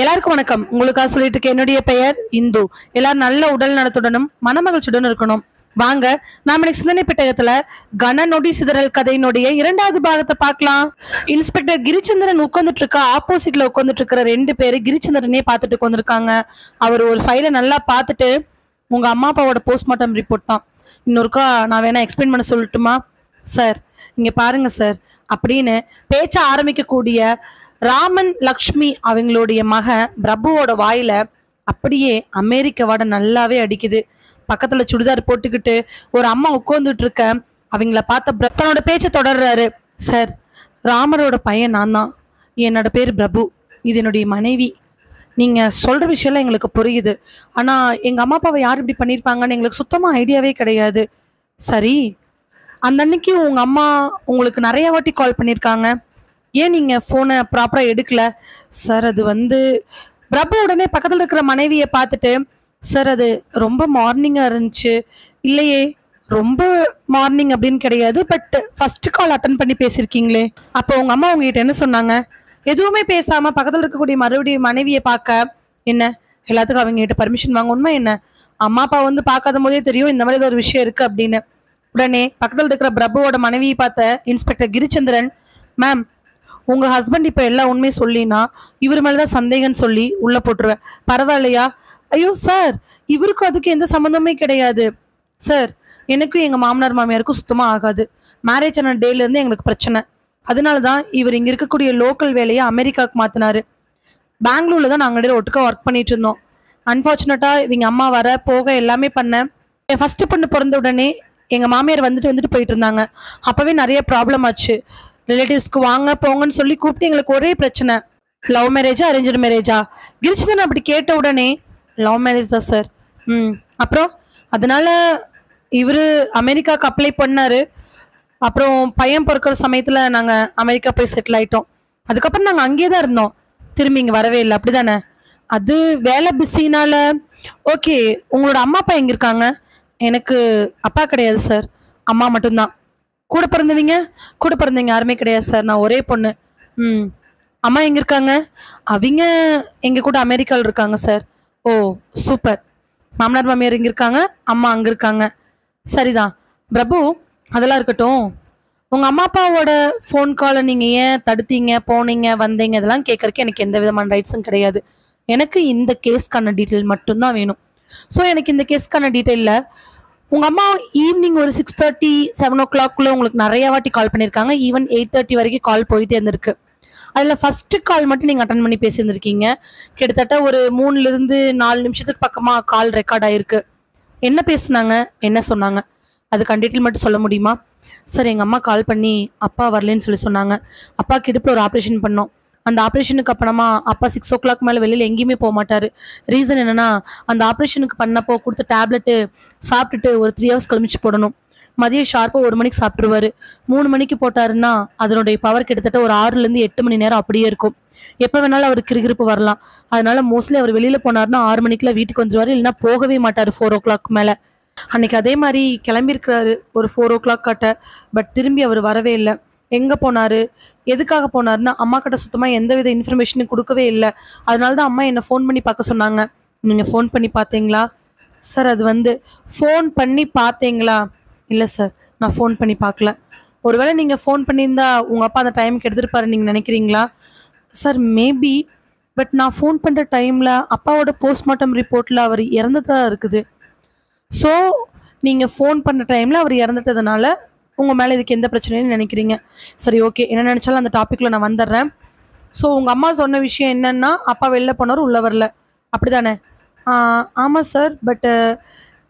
எல்லாருக்கும் வணக்கம். உங்களுக்காக சொல்லிட்டு இருக்க என்னுடைய பெயர் இந்து. எல்லாரும் நல்ல உடல் நலத்துடனும் மனமகிழ்ச்சியுடன் இருக்கணும். வாங்க நாம இன்னைக்கு சிந்தனை பெட்டகத்துல கன நொடி சிதறல் கதையினுடைய 2வது பாகத்தை பார்க்கலாம். இன்ஸ்பெக்டர் கிரிச்சந்திரன் உட்கார்ந்துட்டு இருக்க ஆப்போசிட்ல உட்கார்ந்துட்டு இருக்கிற 2 பேரு கிரிச்சந்திரனே பார்த்துட்டு உட்காந்துருக்காங்க. அவர் ஒரு ஃபைலை நல்லா பார்த்துட்டு, உங்க அம்மா அப்பாவோட போஸ்ட்மார்ட்டம் ரிப்போர்ட் தான், இன்னொருக்கா நான் வேணா எக்ஸ்பிளைன் பண்ண சொல்லட்டுமா சார், இங்க பாருங்க சார் அப்படின்னு பேச்ச ஆரம்பிக்கக்கூடிய ராமன் லக்ஷ்மி அவங்களுடைய மகன் பிரபுவோட வாயில அப்படியே அமெரிக்க வாடை நல்லாவே அடிக்குது. பக்கத்துல சுடிதார் போட்டுக்கிட்டு ஒரு அம்மா உட்கார்ந்துட்டு இருக்க அவங்கள பார்த்த தன்னோட பேச்ச தொடர்றாரு. சார், ராமரோட பையன் நான் தான். என்னோட பேர் பிரபு. இது என்னுடைய மனைவி. நீங்க சொல்ற விஷயம்லாம் எங்களுக்கு புரியுது. ஆனா எங்க அம்மா அப்பாவை யார் இப்படி பண்ணியிருப்பாங்கன்னு எங்களுக்கு சுத்தமா ஐடியாவே கிடையாது. சரி, அந்த அன்னைக்கு உங்க அம்மா உங்களுக்கு நிறைய வாட்டி கால் பண்ணியிருக்காங்க, ஏன் நீங்க போனை ப்ராப்பரா எடுக்கல? சார், அது பிரபு உடனே பக்கத்துல இருக்கிற மனைவியை பார்த்துட்டு, சார் அது ரொம்ப மார்னிங்கா இருந்துச்சு. இல்லையே, ரொம்ப மார்னிங் அப்படின்னு கிடையாது, பட் ஃபர்ஸ்ட் கால் அட்டன் பண்ணி பேசியிருக்கீங்களே. அப்போ உங்க அம்மா உங்ககிட்ட என்ன சொன்னாங்க? எதுவுமே பேசாம பக்கத்துல இருக்கக்கூடிய மறுபடியும் மனைவியை பார்க்க, என்ன எல்லாத்துக்கும் அவங்க கிட்ட பர்மிஷன் வாங்கணுமா என்ன? அம்மா அப்பா பார்க்காத போதே தெரியும் இந்த மாதிரி ஒரு விஷயம் இருக்கு அப்படின்னு. உடனே பக்கத்துல இருக்கிற பிரபுவோட மனைவியை பார்த்த இன்ஸ்பெக்டர் கிரிச்சந்திரன், மேம், உங்க ஹஸ்பண்ட் இப்ப எல்லா உண்மையும் சொல்லினா இவர் மேலதான் சந்தேகம்னு சொல்லி உள்ள போட்டுருவேன், பரவாயில்லையா? ஐயோ சார், இவருக்கும் அதுக்கு எந்த சம்மந்தமே கிடையாது சார். எனக்கும் எங்க மாமனார் மாமியாருக்கும் சுத்தமா ஆகாது. மேரேஜ் ஆன டேல இருந்து எங்களுக்கு பிரச்சனை. அதனாலதான் இவர் இங்க இருக்கக்கூடிய லோக்கல் வேலையை அமெரிக்காவுக்கு மாத்தினாரு. பெங்களூர்ல தான் நாங்க இடையில ஒட்டுக்கா ஒர்க் பண்ணிட்டு இருந்தோம். அன்பார்ச்சுனேட்டா இவங்க அம்மா வர போக எல்லாமே பண்ணேன். என் ஃபர்ஸ்ட் பொண்ணு பிறந்த உடனே எங்க மாமியார் வந்துட்டு போயிட்டு இருந்தாங்க. அப்பவே நிறைய ப்ராப்ளம் ஆச்சு. ரிலேட்டிவ்ஸ்க்கு வாங்க போங்கன்னு சொல்லி கூப்பிட்டு எங்களுக்கு ஒரே பிரச்சனை. லவ் மேரேஜா அரேஞ்சு மேரேஜா? கிரிச்சந்திரன் அப்படி கேட்ட உடனே லவ் மேரேஜ் தான் சார். அப்புறம் அதனால இவரு அமெரிக்காவுக்கு அப்ளை பண்ணாரு. அப்புறம் பையன் பிறக்கிற சமயத்துல நாங்க அமெரிக்கா போய் செட்டில் ஆயிட்டோம். அதுக்கப்புறம் நாங்க அங்கேயே தான் இருந்தோம், திரும்பி இங்க வரவே இல்லை. அப்படிதானே? அது வேலை பிஸினால. ஓகே, உங்களோட அம்மா அப்பா எங்க இருக்காங்க? எனக்கு அப்பா கிடையாது சார், அம்மா மட்டும்தான். கூட பிறந்தவங்க யாருமே கிடையாது சார், நான் ஒரே பொண்ணு. அம்மா எங்க இருக்காங்க? அவங்க எங்க கூட அமெரிக்காவில் இருக்காங்க சார். ஓ சூப்பர். மாமனார் மாமியார் இங்க இருக்காங்க, அம்மா அங்க இருக்காங்க. சரிதான் பிரபு, அதெல்லாம் இருக்கட்டும். உங்க அம்மா அப்பாவோட ஃபோன் காலை நீங்க ஏன் தடுத்தீங்க, போனீங்க வந்தீங்க, இதெல்லாம் கேட்கறதுக்கு எனக்கு எந்த விதமான ரைட்ஸும் கிடையாது. எனக்கு இந்த கேஸ்க்கான டீட்டெயில் மட்டும்தான் வேணும். ஸோ எனக்கு இந்த கேஸ்க்கான டீட்டெயிலில் உங்க அம்மா ஈவினிங் ஒரு 6:30 7 o'clock உங்களுக்கு நிறைய வாட்டி கால் பண்ணியிருக்காங்க. ஈவன் 8:30 வரைக்கும் கால் போயிட்டே இருந்திருக்கு. அதுல ஃபர்ஸ்ட் கால் மட்டும் நீங்க அட்டன் பண்ணி பேசியிருந்திருக்கீங்க. கிட்டத்தட்ட ஒரு 3 to 4 நிமிஷத்துக்கு பக்கமா கால் ரெக்கார்ட் ஆயிருக்கு. என்ன பேசுனாங்க, என்ன சொன்னாங்க, அதுக்கான டீட்டெயில் மட்டும் சொல்ல முடியுமா? சார், எங்க அம்மா கால் பண்ணி அப்பா வரலன்னு சொல்லி சொன்னாங்க. அப்பாவுக்கு இடுப்புல ஒரு ஆப்ரேஷன் பண்ணோம். அந்த ஆப்ரேஷனுக்கு அப்புறமா அப்பா 6 o'clock மேலே வெளியில் எங்கேயுமே போக மாட்டார். ரீசன் என்னன்னா, அந்த ஆப்ரேஷனுக்கு பண்ணப்போ கொடுத்த டேப்லெட்டு சாப்பிட்டுட்டு ஒரு 3 hours கழிச்சு போடணும். மதியம் ஷார்ப்பாக 1 மணிக்கு சாப்பிட்ருவாரு. 3 மணிக்கு போட்டாருன்னா அதனுடைய பவர் கிட்டத்தட்ட ஒரு 6 to 8 மணி நேரம் அப்படியே இருக்கும். எப்போ வேணாலும் அவருக்கு கிருகிருப்பு வரலாம். அதனால மோஸ்ட்லி அவர் வெளியில் போனார்னா 6 மணிக்குலாம் வீட்டுக்கு வந்துருவாரு, இல்லைன்னா போகவே மாட்டார் 4 o'clock மேலே. அன்னைக்கு அதே மாதிரி கிளம்பியிருக்கிறாரு ஒரு 4 o'clock காட்ட. பட் திரும்பி அவர் வரவே இல்லை. எங்கே போனார், எதுக்காக போனார்னா அம்மா கிட்ட சுத்தமாக எந்தவித இன்ஃபர்மேஷனும் கொடுக்கவே இல்லை. அதனால தான் அம்மா என்னை ஃபோன் பண்ணி பார்க்க சொன்னாங்க. நீங்கள் ஃபோன் பண்ணி பார்த்தீங்களா? சார், அது ஃபோன் பண்ணி பார்த்தீங்களா? இல்லை சார், நான் ஃபோன் பண்ணி பார்க்கல. ஒருவேளை நீங்கள் ஃபோன் பண்ணியிருந்தா உங்கள் அப்பா அந்த டைமுக்கு எடுத்துருப்பாரு நீங்கள் நினைக்கிறீங்களா? Sir, maybe. பட் நான் ஃபோன் பண்ணுற டைமில் அப்பாவோட போஸ்ட்மார்ட்டம் ரிப்போர்ட்டில் அவர் இறந்துதான் இருக்குது. ஸோ நீங்கள் ஃபோன் பண்ணுற டைமில் அவர் இறந்துட்டதுனால உங்கள் மேலே இதுக்கு எந்த பிரச்சனையும் நினைக்கிறீங்க. சரி, ஓகே, என்ன நினச்சாலும் அந்த டாப்பிக்கில் நான் வந்துடுறேன். ஸோ உங்கள் அம்மா சொன்ன விஷயம் என்னன்னா, அப்பா வெளில போனார், உள்ளே வரல, அப்படி தானே? ஆமாம் சார். பட்டு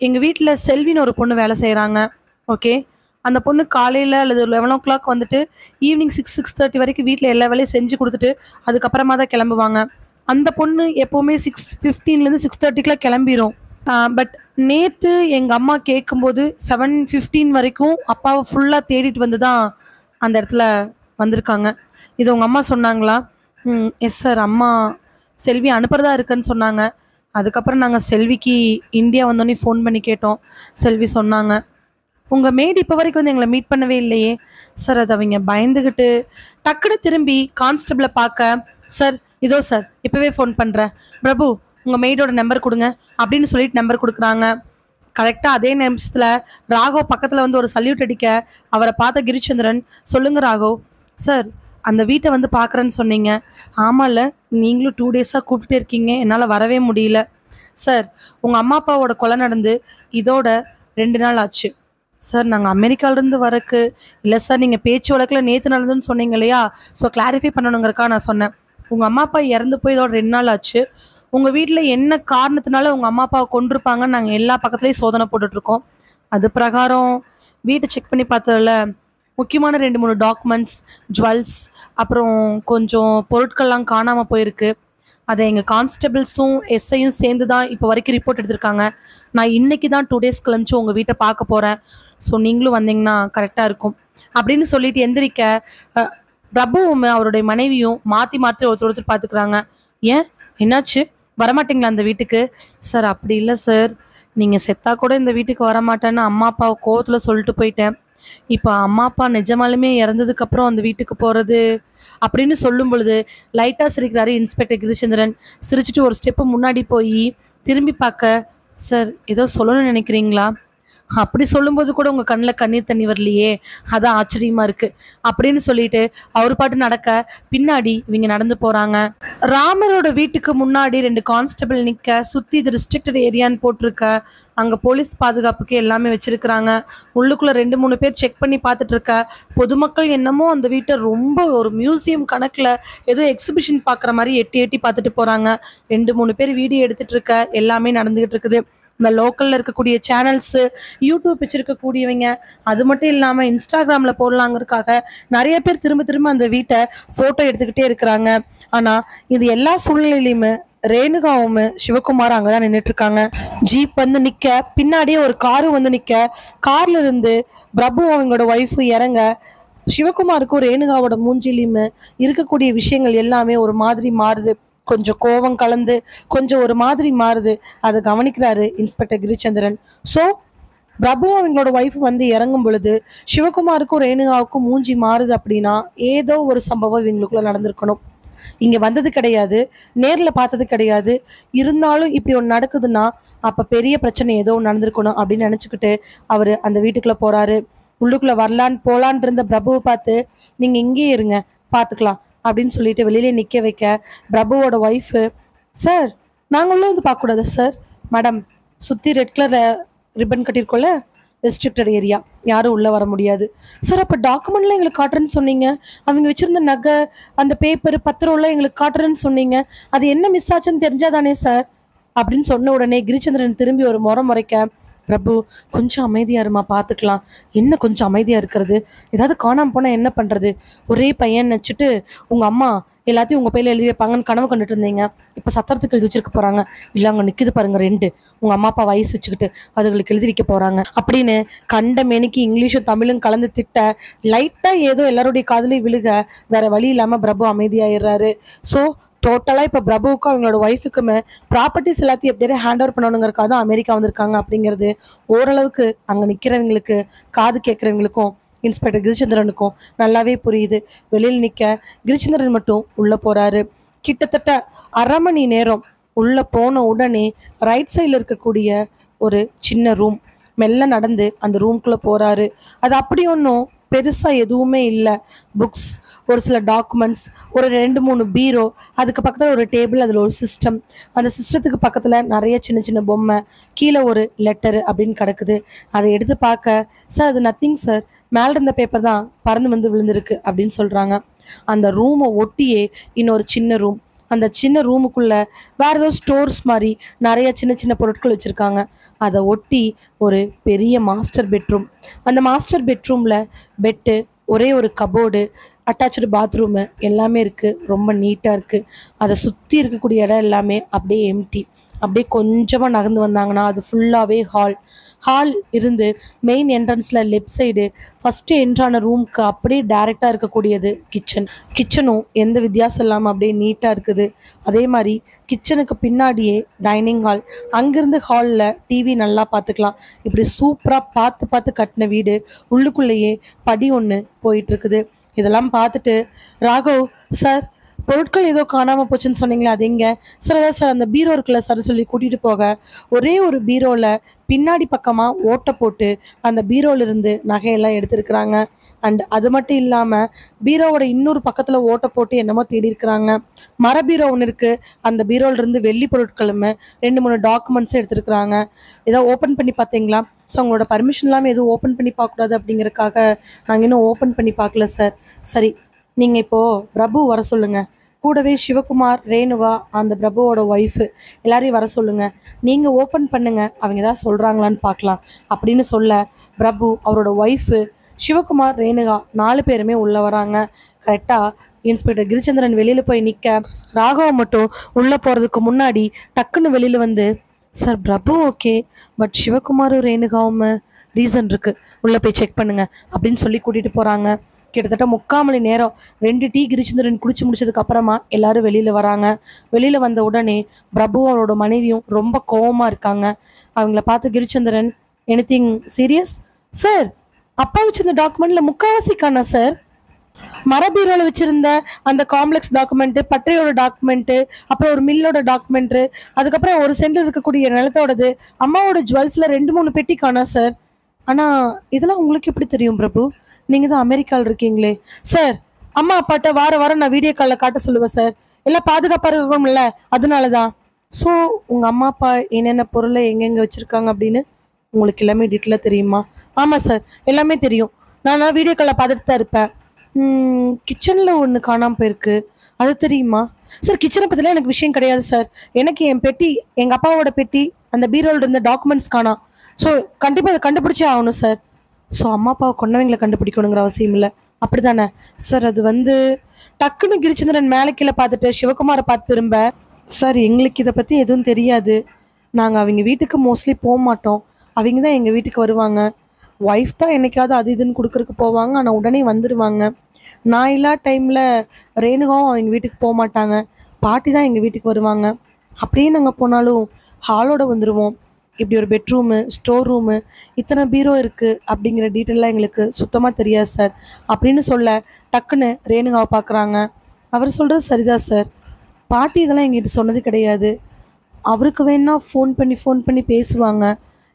எங்கள் வீட்டில் செல்வின்னு ஒரு பொண்ணு வேலை செய்கிறாங்க. ஓகே, அந்த பொண்ணு காலையில் அல்லது 11 o'clock ஈவினிங் 6:30 வரைக்கும் வீட்டில் எல்லா வேலையும் செஞ்சு கொடுத்துட்டு அதுக்கப்புறமா தான் கிளம்புவாங்க. அந்த பொண்ணு எப்போவுமே 6:15 6:30 கிளம்பிடும். பட் நேற்று எங்கள் அம்மா கேட்கும்போது 7:15 வரைக்கும் அப்பாவை ஃபுல்லாக தேடிட்டு வந்து தான் அந்த இடத்துல வந்திருக்காங்க. இது உங்கள் அம்மா சொன்னாங்களா? எஸ் சார், அம்மா செல்வி அனுப்புறதா இருக்குன்னு சொன்னாங்க. அதுக்கப்புறம் நாங்கள் செல்விக்கு இந்தியா வந்தோடனே ஃபோன் பண்ணி கேட்டோம். செல்வி சொன்னாங்க, உங்கள் மேட் இப்போ வரைக்கும் எங்களை மீட் பண்ணவே இல்லையே. சார், அது அவங்க பயந்துக்கிட்டு டக்குன்னு திரும்பி கான்ஸ்டபிளை பார்க்க, சார் இதோ சார் இப்பவே ஃபோன் பண்றேன். பிரபு, உங்க மெய்டோட நம்பர் கொடுங்க அப்படின்னு சொல்லிட்டு நம்பர் கொடுக்குறாங்க. கரெக்டா அதே நிமிஷத்துல ராகவ் பக்கத்துல வந்து ஒரு சல்யூட் அடிக்க அவரை பார்த்த கிரிச்சந்திரன், சொல்லுங்க ராகவ் சார், அந்த வீட்டை வந்து பார்க்குறேன்னு சொன்னீங்க. ஆமாம்ல, நீங்களும் 2 டேஸாக கூப்பிட்டுட்டே இருக்கீங்க, என்னால் வரவே முடியல. சார், உங்கள் அம்மா அப்பாவோட கொலை நடந்து இதோட 2 நாள் ஆச்சு. சார், நாங்கள் அமெரிக்காவிலேருந்து வரக்கு இல்லை சார், நீங்கள் பேச்சு வழக்கில் நேற்று நடந்துன்னு சொன்னீங்க இல்லையா, ஸோ கிளாரிஃபை பண்ணணுங்கிறக்கா நான் சொன்னேன். உங்கள் அம்மா அப்பா இறந்து போய் இதோட 2 நாள் ஆச்சு. உங்கள் வீட்டில் என்ன காரணத்தினால உங்கள் அம்மா அப்பாவை கொண்டிருப்பாங்கன்னு நாங்கள் எல்லா பக்கத்துலேயும் சோதனை போட்டுட்ருக்கோம். அது பிரகாரம் வீட்டை செக் பண்ணி பார்த்ததில்ல, முக்கியமான 2-3 டாக்குமெண்ட்ஸ், ஜுவல்ஸ், அப்புறம் கொஞ்சம் பொருட்கள்லாம் காணாமல் போயிருக்கு. அதை எங்கள் கான்ஸ்டபிள்ஸும் எஸ்ஐயும் சேர்ந்து தான் இப்போ வரைக்கும் ரிப்போர்ட் எடுத்திருக்காங்க. நான் இன்றைக்கி தான் 2 டேஸ் கழிச்சு உங்கள் வீட்டை பார்க்க போகிறேன். ஸோ நீங்களும் வந்தீங்கன்னா கரெக்டாக இருக்கும் அப்படின்னு சொல்லிட்டு எந்திரிக்க பிரபுவும் அவருடைய மனைவியும் மாற்றி மாற்றி ஒருத்தர் பார்த்துக்கிறாங்க. ஏன், என்னாச்சு, வரமாட்டிங்களா அந்த வீட்டுக்கு? சார், அப்படி இல்லை சார், நீங்கள் செத்தா கூட இந்த வீட்டுக்கு வரமாட்டேன்னு அம்மா அப்பாவை கோவத்தில் சொல்லிட்டு போயிட்டேன். இப்போ அம்மா அப்பா நிஜமாலுமே இறந்ததுக்கப்புறம் அந்த வீட்டுக்கு போகிறது அப்படின்னு சொல்லும் பொழுது லைட்டாக சிரிக்கிறாரு இன்ஸ்பெக்டர் கிரிச்சந்திரன். சிரிச்சுட்டு ஒரு ஸ்டெப்பு முன்னாடி போய் திரும்பி பார்க்க, சார் ஏதோ சொல்லணும்னு நினைக்கிறீங்களா? அப்படி சொல்லும்போது கூட உங்கள் கண்ணில் கண்ணீர் தண்ணி வரலையே, அதான் ஆச்சரியமாக இருக்குது அப்படின்னு சொல்லிட்டு அவர் பாட்டு நடக்க பின்னாடி இவங்க நடந்து போகிறாங்க. ராமரோட வீட்டுக்கு முன்னாடி 2 கான்ஸ்டபிள் நிற்க, சுற்றி இது ரிஸ்ட்ரிக்டட் ஏரியான்னு போட்டிருக்க, அங்கே போலீஸ் பாதுகாப்புக்கு எல்லாமே வச்சுருக்கிறாங்க. உள்ளுக்குள்ளே 2-3 பேர் செக் பண்ணி பார்த்துட்டு இருக்க. பொதுமக்கள் என்னமோ அந்த வீட்டை ரொம்ப ஒரு மியூசியம் கணக்கில் ஏதோ எக்ஸிபிஷன் பார்க்குற மாதிரி எட்டி எட்டி பார்த்துட்டு போகிறாங்க. 2-3 பேர் வீடியோ எடுத்துகிட்டு இருக்க, எல்லாமே நடந்துகிட்டு இருக்குது. இந்த லோக்கலில் இருக்கக்கூடிய சேனல்ஸு, யூடியூப் வச்சுருக்கக்கூடியவங்க, அது மட்டும் இல்லாமல் இன்ஸ்டாகிராமில் போடலாங்கிறதுக்காக நிறைய பேர் திரும்ப திரும்ப அந்த வீட்டை ஃபோட்டோ எடுத்துக்கிட்டே இருக்கிறாங்க. ஆனால் இது எல்லா சூழ்நிலையிலையுமே ரேணுகாவும் சிவகுமார் அங்கதான் நின்றுட்டு இருக்காங்க. ஜீப் வந்து நிக்க, பின்னாடியே ஒரு காரு வந்து நிக்க, கார்ல இருந்து பிரபு அவங்களோட ஒய்ஃபு இறங்க, சிவகுமாருக்கும் ரேணுகாவோட மூஞ்சிலையுமே இருக்கக்கூடிய விஷயங்கள் எல்லாமே ஒரு மாதிரி மாறுது. கொஞ்சம் கோபம் கலந்து கொஞ்சம் ஒரு மாதிரி மாறுது. அதை கவனிக்கிறாரு இன்ஸ்பெக்டர் கிரிச்சந்திரன். ஸோ பிரபு அவங்களோட ஒய்ஃப் வந்து இறங்கும் பொழுது சிவகுமாருக்கும் ரேணுகாவுக்கும் மூஞ்சி மாறுது அப்படின்னா ஏதோ ஒரு சம்பவம் இவங்களுக்குள்ள நடந்திருக்கணும். இங்கே வந்தது கிடையாது, நேரில் பார்த்தது கிடையாது, இருந்தாலும் இப்படி ஒன்று நடக்குதுன்னா அப்போ பெரிய பிரச்சனை ஏதோ நடந்திருக்கணும் அப்படின்னு நினச்சிக்கிட்டு அவர் அந்த வீட்டுக்குள்ளே போகிறாரு. உள்ளுக்குள்ளே போலான் இருந்த பிரபுவை பார்த்து, நீங்கள் இங்கேயே இருங்க பார்த்துக்கலாம் அப்படின்னு சொல்லிட்டு வெளியிலே நிற்க வைக்க, பிரபுவோட ஒய்ஃபு, சார் நாங்களும் வந்து பார்க்கக்கூடாது சார், மேடம் சுற்றி ரெட் கலர் ரிப்பன் கட்டியிருக்கோம்ல, ரெஸ்ட்ரிக்டட் ஏரியா, யாரும் உள்ளே வர முடியாது. சார், அப்போ டாக்குமெண்ட்லாம் எங்களுக்கு காட்டுறேன்னு சொன்னீங்க, அவங்க வச்சுருந்த நகை, அந்த பேப்பர் பத்திரம்லாம் எங்களுக்கு காட்டுறேன்னு சொன்னீங்க, அது என்ன மிஸ் ஆச்சுன்னு தெரிஞ்சாதானே சார் அப்படின்னு சொன்ன உடனே கிரிச்சந்திரன் திரும்பி ஒரு முறைக்க, பிரபு கொஞ்சம் அமைதியாக இருமா, பார்த்துக்கலாம். என்ன கொஞ்சம் அமைதியாக இருக்கிறது, ஏதாவது காணாமல் போனால் என்ன பண்ணுறது, ஒரே பையன் நினச்சிட்டு உங்கள் அம்மா எல்லாத்தையும் உங்கள் பையில எழுதி வைப்பாங்கன்னு கனவு கண்டுட்டு இருந்தீங்க, இப்போ சத்திரத்துக்கு எழுதி வச்சிருக்க போகிறாங்க, இல்லை அங்கே நிற்கிது பாருங்க 2 உங்கள் அம்மா அப்பா வயசு வச்சுக்கிட்டு அதுகளுக்கு எழுதி வைக்க போகிறாங்க அப்படின்னு கண்ட மேனிக்கு இங்கிலீஷும் தமிழும் கலந்து திட்ட, லைட்டாக ஏதோ எல்லாருடைய காதலையும் விழுக வேற வழி இல்லாமல் பிரபு அமைதியாயிடுறாரு. ஸோ டோட்டலாக இப்போ பிரபுவுக்கும் அவங்களோட ஒய்ஃபுக்குமே ப்ராப்பர்ட்டிஸ் எல்லாத்தையும் எப்படியே ஹேண்ட் ஓவர் பண்ணணுங்கிறக்காக தான் அமெரிக்கா வந்திருக்காங்க அப்படிங்கிறது ஓரளவுக்கு அங்கே நிற்கிறவங்களுக்கு, காது கேட்குறவங்களுக்கும் இன்ஸ்பெக்டர் கிரிச்சந்திரனுக்கும் நல்லாவே புரியுது. வெளியில் நிற்க கிரிச்சந்திரன் மட்டும் உள்ளே போகிறாரு. கிட்டத்தட்ட 1/2 மணி நேரம் உள்ளே போன உடனே ரைட் சைடில் இருக்கக்கூடிய ஒரு சின்ன ரூம், மெல்ல நடந்து அந்த ரூம்குள்ளே போகிறாரு. அது அப்படி ஒன்றும் பெருசாக எதுவுமே இல்லை. புக்ஸ், ஒரு சில டாக்குமெண்ட்ஸ், ஒரு 2-3 பீரோ, அதுக்கு பக்கத்தில் ஒரு டேபிள், அதில் ஒரு சிஸ்டம், அந்த சிஸ்டத்துக்கு பக்கத்தில் நிறைய சின்ன சின்ன பொம்மை, கீழே ஒரு லெட்டரு அப்படின்னு கிடக்குது. அதை எடுத்து பார்க்க, சார் அது நத்திங் சார், மேலே இருந்த பேப்பர் தான் பறந்து வந்து விழுந்திருக்கு அப்படின்னு சொல்கிறாங்க. அந்த ரூமை ஒட்டியே இன்னொரு சின்ன ரூம், அந்த சின்ன ரூமுக்குள்ளே வேறு ஏதோ ஸ்டோர்ஸ் மாதிரி நிறைய சின்ன சின்ன பொருட்கள் வச்சுருக்காங்க. அதை ஒட்டி ஒரு பெரிய மாஸ்டர் பெட்ரூம், அந்த மாஸ்டர் பெட்ரூமில் பெட்டு, ஒரே ஒரு கபோர்டு, அட்டாச்சு பாத்ரூமு எல்லாமே இருக்குது. ரொம்ப நீட்டாக இருக்குது. அதை சுற்றி இருக்கக்கூடிய இடம் எல்லாமே அப்படியே எம்டி. அப்படியே கொஞ்சமாக நகர்ந்து வந்தாங்கன்னா அது ஃபுல்லாகவே ஹால் இருந்து மெயின் என்ட்ரன்ஸில் லெஃப்ட் சைடு ஃபஸ்ட்டு என்ட்ரான ரூமுக்கு அப்படியே டைரெக்டாக இருக்கக்கூடியது கிச்சனும் எந்த வித்தியாசம் இல்லாமல் அப்படியே நீட்டாக இருக்குது. அதே மாதிரி கிச்சனுக்கு பின்னாடியே டைனிங் ஹால், அங்கேருந்து ஹாலில் டிவி நல்லா பார்த்துக்கலாம். இப்படி சூப்பராக பார்த்து கட்டின வீடு. உள்ளுக்குள்ளேயே படி ஒன்று போயிட்டுருக்குது. இதெல்லாம் பார்த்துட்டு ராகவ், சார் பொருட்கள் ஏதோ காணாம போச்சுன்னு சொன்னீங்களே அது எங்க? சார் அதான் சார் அந்த பீரோ இருக்குல்ல சார் சொல்லி கூட்டிட்டு போக, ஒரே ஒரு பீரோல பின்னாடி பக்கமா ஓட்டை போட்டு அந்த பீரோல இருந்து நகையெல்லாம் எடுத்திருக்கிறாங்க. அண்ட் அது மட்டும் இல்லாம பீரோவோட இன்னொரு பக்கத்துல ஓட்டை போட்டு என்னமோ தேடி இருக்கிறாங்க. மர பீரோ ஒன்று இருக்கு. அந்த பீரோல இருந்து வெள்ளி பொருட்களும் 2, 3 டாக்குமெண்ட்ஸும் எடுத்திருக்கிறாங்க. ஏதோ ஓப்பன் பண்ணி பார்த்தீங்களா? ஸோ உங்களோட பர்மிஷன் இல்லாமல் எதுவும் ஓப்பன் பண்ணி பார்க்கக்கூடாது அப்படிங்கிறதுக்காக நாங்கள் இன்னும் ஓப்பன் பண்ணி பார்க்கல சார். சரி, நீங்கள் இப்போது பிரபு வர சொல்லுங்க. கூடவே சிவகுமார், ரேணுகா, அந்த பிரபுவோட ஒய்ஃபு எல்லாரையும் வர சொல்லுங்க. நீங்கள் ஓப்பன் பண்ணுங்க, அவங்க ஏதாவது சொல்கிறாங்களான்னு பார்க்கலாம் அப்படின்னு சொல்ல, பிரபு, அவரோட ஒய்ஃபு, சிவகுமார், ரேணுகா 4 பேருமே உள்ளே வராங்க. கரெக்டாக இன்ஸ்பெக்டர் கிரிச்சந்திரன் வெளியில் போய் நிற்க, ராகவ மட்டும் உள்ளே போகிறதுக்கு முன்னாடி டக்குன்னு வெளியில் வந்து, சார் பிரபு ஓகே, பட் சிவகுமாரும் ரேணுகாவும் ரீசன் இருக்குது, உள்ளே போய் செக் பண்ணுங்க அப்படின்னு சொல்லி கூட்டிகிட்டு போகிறாங்க. கிட்டத்தட்ட 3/4 மணி நேரம் 2 டீ கிரிச்சந்திரன் குடிச்சு முடிச்சதுக்கு அப்புறமா எல்லாரும் வெளியில் வராங்க. வெளியில் வந்த உடனே பிரபு அவரோட மனைவியும் ரொம்ப கோவமாக இருக்காங்க. அவங்கள பார்த்து கிரிச்சந்திரன், எனிதிங் சீரியஸ் சார்? அப்பா வச்சிருந்த டாக்குமெண்ட்ல முக்காவாசி காணா சார். மரபீரோல வச்சிருந்த அந்த காம்ப்ளெக்ஸ் டாக்குமெண்ட், பட்டறையோட டாக்குமெண்ட், அப்புறம் ஒரு மில்லோட டாக்குமெண்ட், அதுக்கப்புறம் ஒரு சென்ட்ல இருக்கக்கூடிய நிலத்தோடது, அம்மாவோட ஜுவல்ஸ்ல 2, 3 பெட்டி காணா சார். ஆனா இதெல்லாம் உங்களுக்கு எப்படி தெரியும் பிரபு? நீங்க தான் அமெரிக்காவில் இருக்கீங்களே சார். அம்மா அப்பாட்ட வார வாரம் நான் வீடியோ காலில் காட்ட சொல்லுவேன் சார். எல்லாம் பாதுகாப்பாக இருக்கணும்ல, அதனால தான். ஸோ உங்கள் அம்மா அப்பா என்னென்ன பொருளை எங்கெங்கே வச்சுருக்காங்க அப்படின்னு உங்களுக்கு எல்லாமே டீட்டெயிலாக தெரியுமா? ஆமாம் சார், எல்லாமே தெரியும். நான் வீடியோ காலில் பார்த்துட்டு தான் இருப்பேன். கிச்சனில் ஒன்று காணாமல் போயிருக்கு, அது தெரியுமா சார்? கிச்சனை பற்றிலாம் எனக்கு விஷயம் கிடையாது சார். எனக்கு என் பெட்டி, எங்கள் அப்பாவோட பெட்டி, அந்த பீரோவில் இருந்த டாக்குமெண்ட்ஸ் காணாம். ஸோ கண்டிப்பாக அதை கண்டுபிடிச்சே ஆகணும் சார். ஸோ அம்மா அப்பாவை கொண்டவங்களை கண்டுபிடிக்கணுங்கிற அவசியம் இல்லை, அப்படி தானே சார்? அது வந்து டக்குன்னு கிரிச்சந்திரன் மேலே கீழே பார்த்துட்டு சிவகுமாரை பார்த்து திரும்ப, சார் எங்களுக்கு இதை பற்றி எதுவும் தெரியாது. நாங்கள் அவங்க வீட்டுக்கு மோஸ்ட்லி போக மாட்டோம். அவங்க தான் எங்கள் வீட்டுக்கு வருவாங்க. ஒய்ஃப் தான் என்னைக்காவது அது இதுன்னு கொடுக்குறக்கு போவாங்க, ஆனால் உடனே வந்துடுவாங்க. நான் இல்லா டைமில் ரேணுகாவும் அவங்க வீட்டுக்கு போக மாட்டாங்க. பாட்டி தான் எங்கள் வீட்டுக்கு வருவாங்க. அப்படியே நாங்கள் போனாலும் ஹாலோட வந்துடுவோம். இப்படி ஒரு பெட்ரூமு, ஸ்டோர் ரூமு, இத்தனை பீரோ இருக்குது அப்படிங்கிற டீட்டெயிலாம் எங்களுக்கு சுத்தமாக தெரியாது சார் அப்படின்னு சொல்ல, டக்குன்னு ரேணுகாவை பார்க்குறாங்க. அவர் சொல்கிறது சரிதான் சார். பாட்டி இதெல்லாம் எங்கிட்ட சொன்னது கிடையாது. அவருக்கு வேணா ஃபோன் பண்ணி பேசுவாங்க.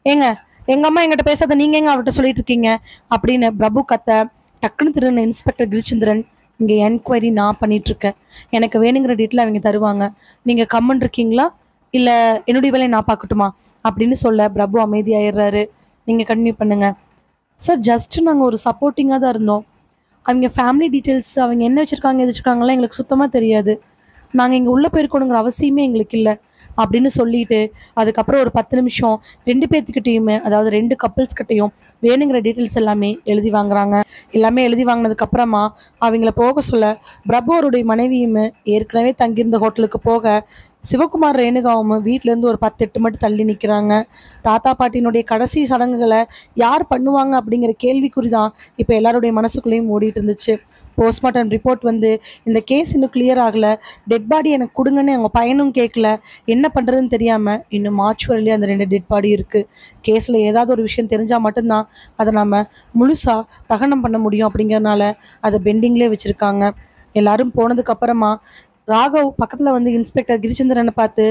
ஏங்க, எங்கள் அம்மா எங்கிட்ட பேசாத, நீங்கள் எங்க அவர்கிட்ட சொல்லிட்டு இருக்கீங்க அப்படின்னு பிரபு கத்த, டக்குன்னு திருந்த இன்ஸ்பெக்டர் கிரிச்சந்திரன், இங்கே என்கொயரி நான் பண்ணிகிட்ருக்கேன், எனக்கு வேணுங்கிற டீட்டெயில் அவங்க தருவாங்க, நீங்கள் கம்மன் இருக்கீங்களா இல்லை என்னுடைய வேலையை நான் பார்க்கட்டுமா அப்படின்னு சொல்ல பிரபு அமைதியாயிடுறாரு. நீங்கள் கண்டினியூ பண்ணுங்கள் சார். ஜஸ்ட்டு நாங்கள் ஒரு சப்போர்ட்டிங்காக தான் இருந்தோம். அவங்க ஃபேமிலி டீட்டெயில்ஸ், அவங்க என்ன வச்சுருக்காங்க எது வச்சுருக்காங்கலாம் எங்களுக்கு சுத்தமாக தெரியாது. நாங்கள் இங்கே உள்ளே போயிருக்கணுங்கிற அவசியமே எங்களுக்கு இல்லை அப்படின்னு சொல்லிட்டு, அதுக்கப்புறம் ஒரு 10 நிமிஷம் 2 பேர்த்துக்கிட்டையுமே, அதாவது 2 கப்பிள்ஸ் கிட்டையும் வேணுங்கிற டீட்டெயில்ஸ் எல்லாமே எழுதி வாங்குறாங்க. எல்லாமே எழுதி வாங்கினதுக்கப்புறமா அவங்கள போக சொல்ல, பிரபு அவருடைய மனைவியுமே ஏற்கனவே தங்கியிருந்த ஹோட்டலுக்கு போக, சிவகுமார், ரேணுகாவும் வீட்டிலேருந்து ஒரு 10 8 மட்டும் தள்ளி நிற்கிறாங்க. தாத்தா பாட்டியினுடைய கடைசி சடங்குகளை யார் பண்ணுவாங்க அப்படிங்கிற கேள்விக்குறி தான் இப்போ எல்லாருடைய மனசுக்குள்ளேயும் ஓடிட்டு இருந்துச்சு. போஸ்ட்மார்ட்டம் ரிப்போர்ட் வந்து இந்த கேஸ் இன்னும் கிளியர் ஆகலை, டெட் பாடி எனக்கு கொடுங்கன்னு அவங்க பையனும் கேட்கல. என்ன பண்ணுறதுன்னு தெரியாமல் இன்னும் மார்ச்சுவரிலே அந்த 2 டெட் பாடி இருக்குது. கேஸில் ஏதாவது ஒரு விஷயம் தெரிஞ்சால் மட்டும்தான் அதை நம்ம முழுசாக தகனம் பண்ண முடியும். அப்படிங்கிறதுனால அதை பெண்டிங்லேயே வச்சுருக்காங்க. எல்லாரும் போனதுக்கப்புறமா ராகவ் பக்கத்தில் வந்து இன்ஸ்பெக்டர் கிரிச்சந்திரனை பார்த்து,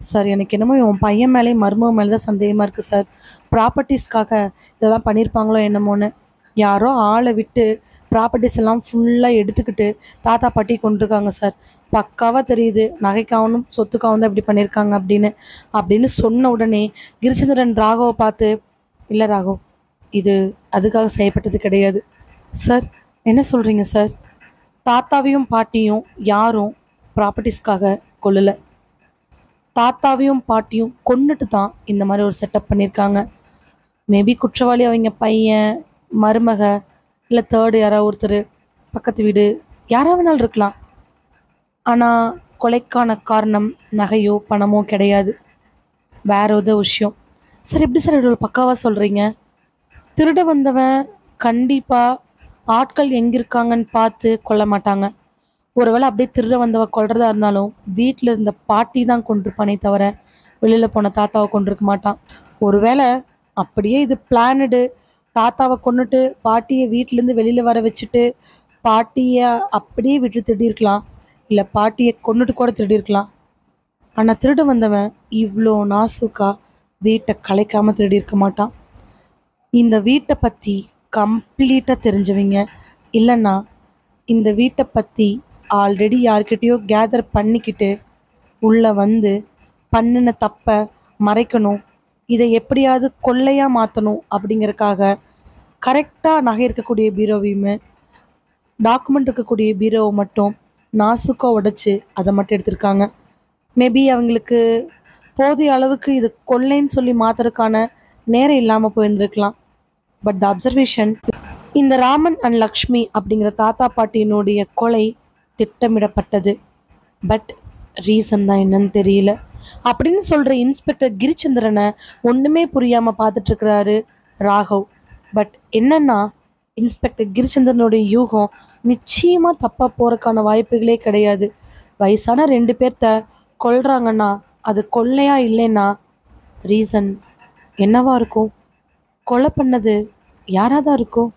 சார் எனக்கு என்னமோ உன் பையன் மேலேயும் மருமக மேலே தான் சந்தேகமாக இருக்குது சார். ப்ராப்பர்ட்டிஸ்க்காக இதெல்லாம் பண்ணியிருப்பாங்களோ என்னமோன்னு. யாரோ ஆளை விட்டு ப்ராப்பர்ட்டிஸ் எல்லாம் ஃபுல்லாக எடுத்துக்கிட்டு தாத்தா பாட்டி கொண்டிருக்காங்க சார். பக்காவாக தெரியுது, நகைக்காகவும் சொத்துக்காகவும் தான் இப்படி பண்ணியிருக்காங்க அப்படின்னு சொன்ன உடனே கிரிச்சந்திரன் ராகவை பார்த்து, இல்லை ராகவ், இது அதுக்காக செய்யப்பட்டது கிடையாது சார். என்ன சொல்கிறீங்க சார்? தாத்தாவையும் பாட்டியும் யாரும் ப்ராப்பர்ட்டிஸ்க்காக கொல்லலை. தாத்தாவையும் பாட்டியும் கொன்னுட்டு தான் இந்த மாதிரி ஒரு செட்டப் பண்ணியிருக்காங்க. மேபி குற்றவாளி அவங்க பையன், மருமக, இல்லை தேர்டு யாராவது ஒருத்தர், பக்கத்து வீடு, யாராவது வேணாலும் இருக்கலாம். ஆனால் கொலைக்கான காரணம் நகையோ பணமோ கிடையாது, வேற ஏதோ விஷயம். சார் எப்படி சார் இவ்வளோ பக்காவாக சொல்கிறீங்க? திருட வந்தவன் கண்டிப்பாக ஆட்கள் எங்கே இருக்காங்கன்னு பார்த்து கொல்ல மாட்டாங்க. ஒருவேளை அப்படியே திருட வந்தவன் கொல்றதா இருந்தாலும் வீட்டில் இருந்த பாட்டி தான் கொண்டிருப்பானே தவிர வெளியில் போன தாத்தாவை கொண்டிருக்க மாட்டான். ஒருவேளை அப்படியே இது பிளானடு, தாத்தாவை கொண்டுட்டு பாட்டியை வீட்டிலேருந்து வெளியில் வர வச்சுட்டு பாட்டியை அப்படியே விட்டு திட்டிருக்கலாம். இல்லை பாட்டியை கொன்னுட்டு கூட திருடி இருக்கலாம். ஆனால் திருட வந்தவன் இவ்வளோ நாசுக்கா வீட்டை கலைக்காமல் திருடி இருக்க மாட்டான். இந்த வீட்டை பற்றி கம்ப்ளீட்டாக தெரிஞ்சவங்க, இல்லைன்னா இந்த வீட்டை பற்றி ஆல்ரெடி யார்கிட்டயோ கேதர் பண்ணிக்கிட்டு உள்ளே வந்து பண்ணின தப்பை மறைக்கணும், இதை எப்படியாவது கொள்ளையாக மாற்றணும் அப்படிங்கிறதுக்காக கரெக்டாக நகை இருக்கக்கூடிய பீரோவையுமே டாக்குமெண்ட் இருக்கக்கூடிய பீரோவை மட்டும் நாசுக்காக உடைச்சு அதை மட்டும் எடுத்திருக்காங்க. மேபி அவங்களுக்கு போதிய அளவுக்கு இது கொள்ளைன்னு சொல்லி மாற்றுறதுக்கான நேரம் இல்லாமல் போயிருந்துருக்கலாம். பட் த அப்சர்வேஷன், இந்த ராமன் அண்ட் லக்ஷ்மி அப்படிங்கிற தாத்தா பாட்டியினுடைய கொலை திட்டமிடப்பட்டது. பட் ரீசன் தான் என்னன்னு தெரியல அப்படின்னு சொல்கிற இன்ஸ்பெக்டர் கிரிச்சந்திரனை ஒன்றுமே புரியாமல் பார்த்துட்ருக்கிறாரு ராகவ். பட் என்னன்னா, இன்ஸ்பெக்டர் கிரிச்சந்திரனுடைய யூகம் நிச்சயமாக தப்பாக போகிறதுக்கான வாய்ப்புகளே கிடையாது. வயசான 2 பேர்த்த கொல்றாங்கன்னா அது கொள்ளையா இல்லைன்னா ரீசன் என்னவா இருக்கும்? கொலை பண்ணது யாராக தான் இருக்கும்?